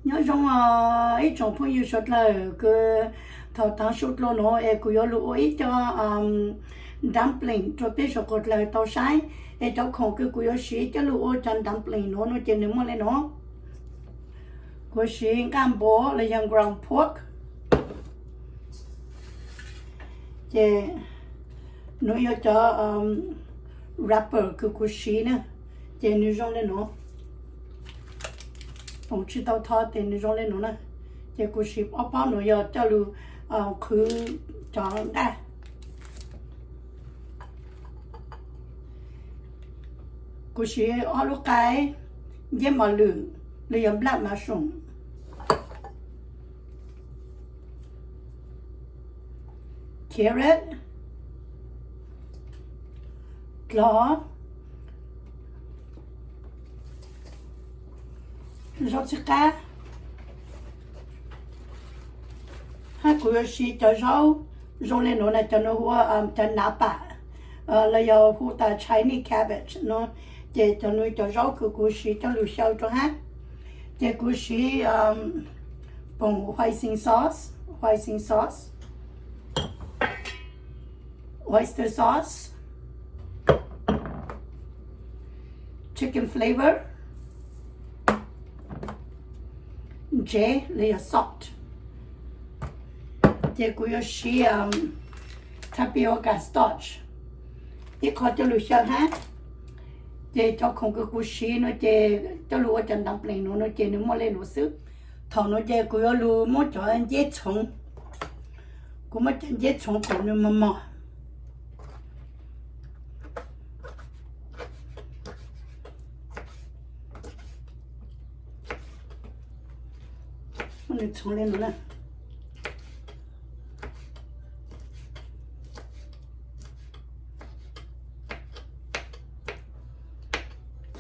nhớ trong ấy trong phong yêu sốt là cái thầu tháng sốt lo nó em cứ yêu lụa ấy cho dumpling cho biết sốt cột là tàu sai em cho không cứ yêu xí cho lụa cho dumpling nó chỉ nếu mà lấy nó cô xí cam bó là yang ground pork chỉ nó yêu cho wrapper cứ cô xí nữa chỉ nếu trong lấy nó ông chỉ tao thọ tiền nó rồi lên nó nè, chỉ có ship ở bao nó giờ cho lu cứ chọn đã, có ship ở lúc cái gì mà lử, yếm lát mà sống, carrot, claw rau xích cá, hai củ xí cho rau lên nó này cho nó hoa cho Napa, là giờ phụ ta Chinese cabbage nó để cho nó cho rau củ xí cho lùi sâu cho hát, để củ xí bằng Hoisin sauce, Oyster sauce, chicken flavor. J là salt, để cô yêu xí tapioca starch, ít khó cho lùi sơ hát, để cho không có cô xí nó để cho lùi ở trong dumpling nó để nó mua lên nó xứ, thằng nó để cô yêu lùi mua cho anh dễ trồng, cô mua cho dễ trồng của nó mà nó trồng lên nó nè,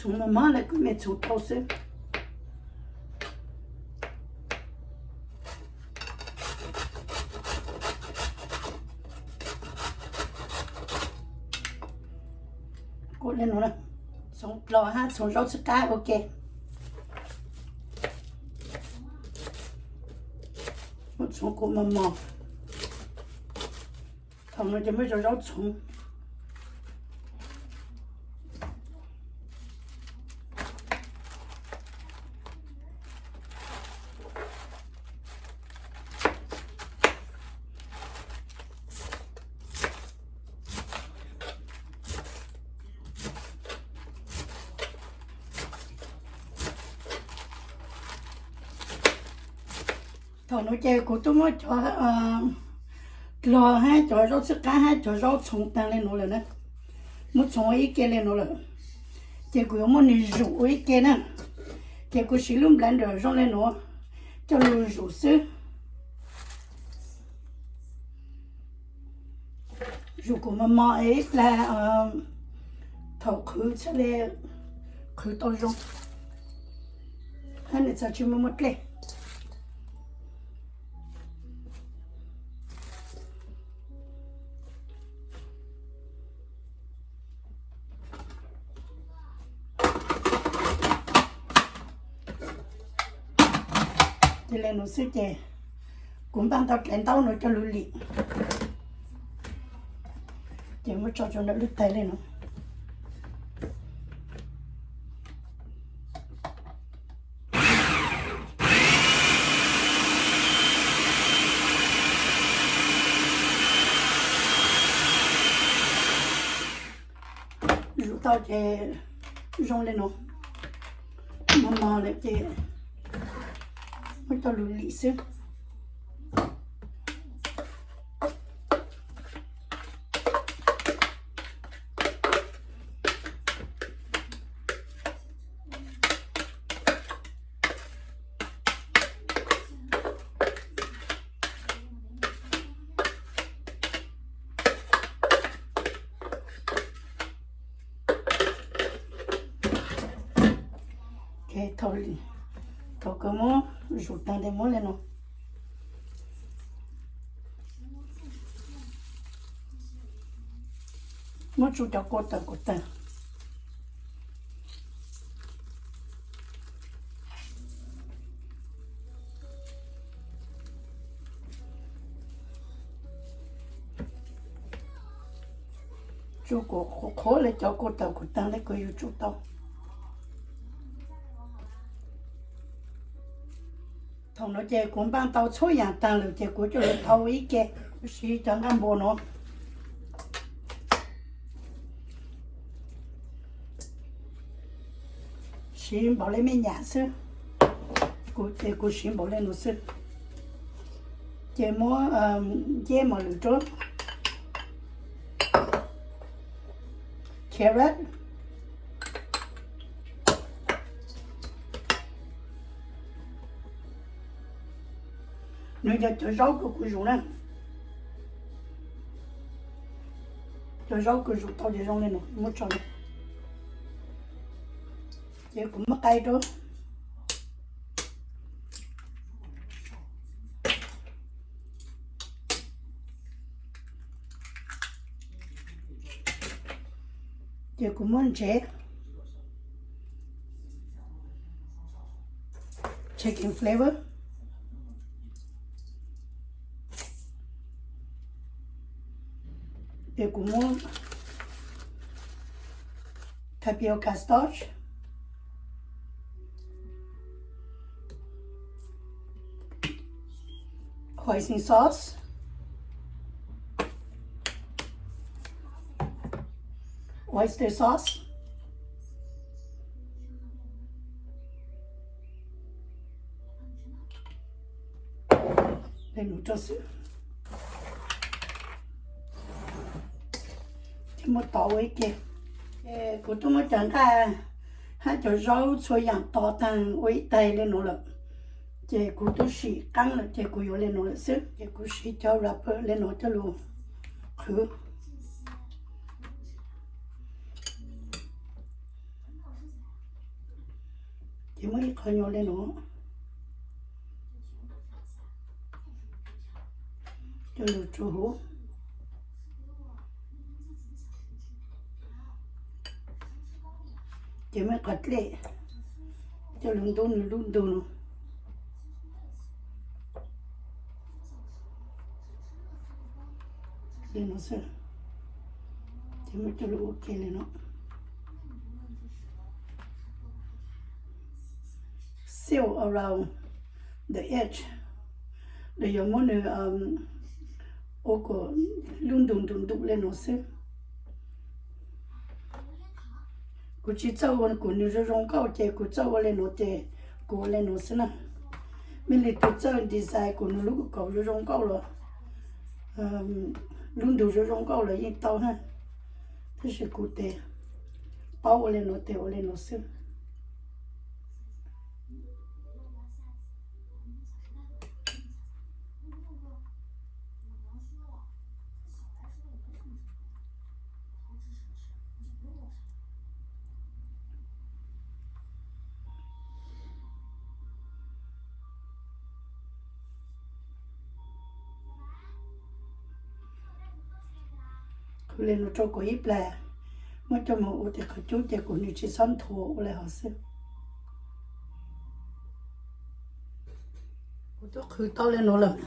trồng mà má lại cứ mẹ trồng thau xứ, cô lên nó nè, trồng lò ha, trồng rau xích cá ok. Trồng của mama, thằng nó chỉ mới cho rau trồng, thằng nó chơi của tôi mới cho lò ha cho rau xích cá ha cho rau trồng tăng lên nó rồi nè, muốn trồng ít cái lên nó rồi, chơi của muốn đi rủ ít cái nè, chơi của xí lùm lên rồi rau lên nó, cho nó rủ xứ, rủ của mama ấy là thầu khử sẽ là khử tao rau, hắn này sao chịu mất lên. Thì lên nó sẽ chè cũng bằng tao kén tao nó cho lụi lị chỉ mới cho nó lụt tay lên nó rủ tao chè rong lên nó mò lại chè mới cho lụi lị xíu. Ok, thầu cái món rụt tăng để món lên nó món rụt cho cột ta chú cổ khó là cho cô tàu của tăng đấy cô yêu chú tàu thằng nó chơi cũng ban tàu số dạng tăng rồi chơi của chú là tàu ý kê xí chẳng ăn bò nó xí bảo lên mấy nhà xưa cô xí bảo lên nó xưa chơi mua chơi mà lựa chọn carrot nếu cho rau của cô dùng nè cho rau của dùng tao để rau lên nó một chọn chơi cũng mất tay đó chơi cũng muốn chế chicken flavor chơi cũng muốn tapioca starch Hoisin sauce Oyster sauce lên nấu cho sữa thì một tàu ấy kìa của tôi mới chẳng ra hai chỗ rau xôi dạng to thằng ấy tay lên nấu lợn chị của tôi xỉ căng là chị của yo lên nấu lợn sữa chị của xỉ cho wrapper lên nấu cho luôn khử chị mới khởi nhau lên nó cho lụt cho hú chị mới cắt lệ cho lưng đun nó lên nó sơ chị mới cho lụt ok lên nó seal around the edge để giống như ô cổ luôn đun lên nó xứ cô chỉ cho con của nữ rong cao chơi cô cho lên nó chơi cô lên nó xứ nè mình lấy tôi cho design của nó lúc cậu rong cao rồi luôn rong cao là yên tao ha thế sẽ cô tê bao lên nó xứ lên nó cho cô ít là mới cho một thì có chút thì cũng như chỉ son thua lại họ xưa cô tôi khử to lên nó là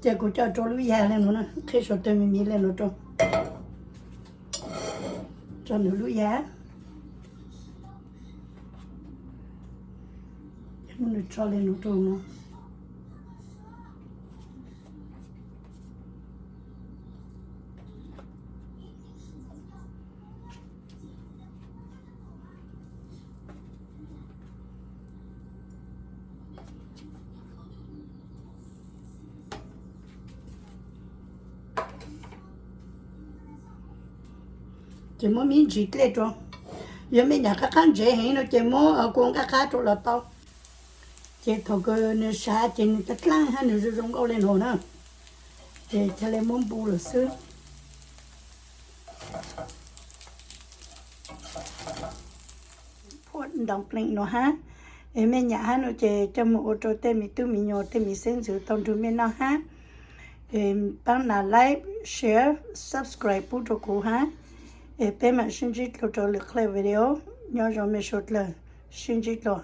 chỉ cô cho lúa già lên nó nè khi số tiền mình lên nó cho nó lúa già nó cho lên nó nó chỉ muốn miếng thịt lên cho, giờ mình nhà các khán dễ hình nó chỉ muốn ở con các khá chỗ là to, chỉ thầu cái nó xa chỉ nó tắt lang ha nó rong câu lên hồ nữa, chỉ cho lên món bù là xưa, phốt dumpling nó ha, em mình nhà ha nó chỉ cho một ô tô tên mình tu mình nhỏ tên mình xem sự tông thứ mình nó ha, em bạn nào like, share, subscribe bút cho cô ha. Et puis, je suis en train de faire une vidéo. Je vais vous montrer une vidéo.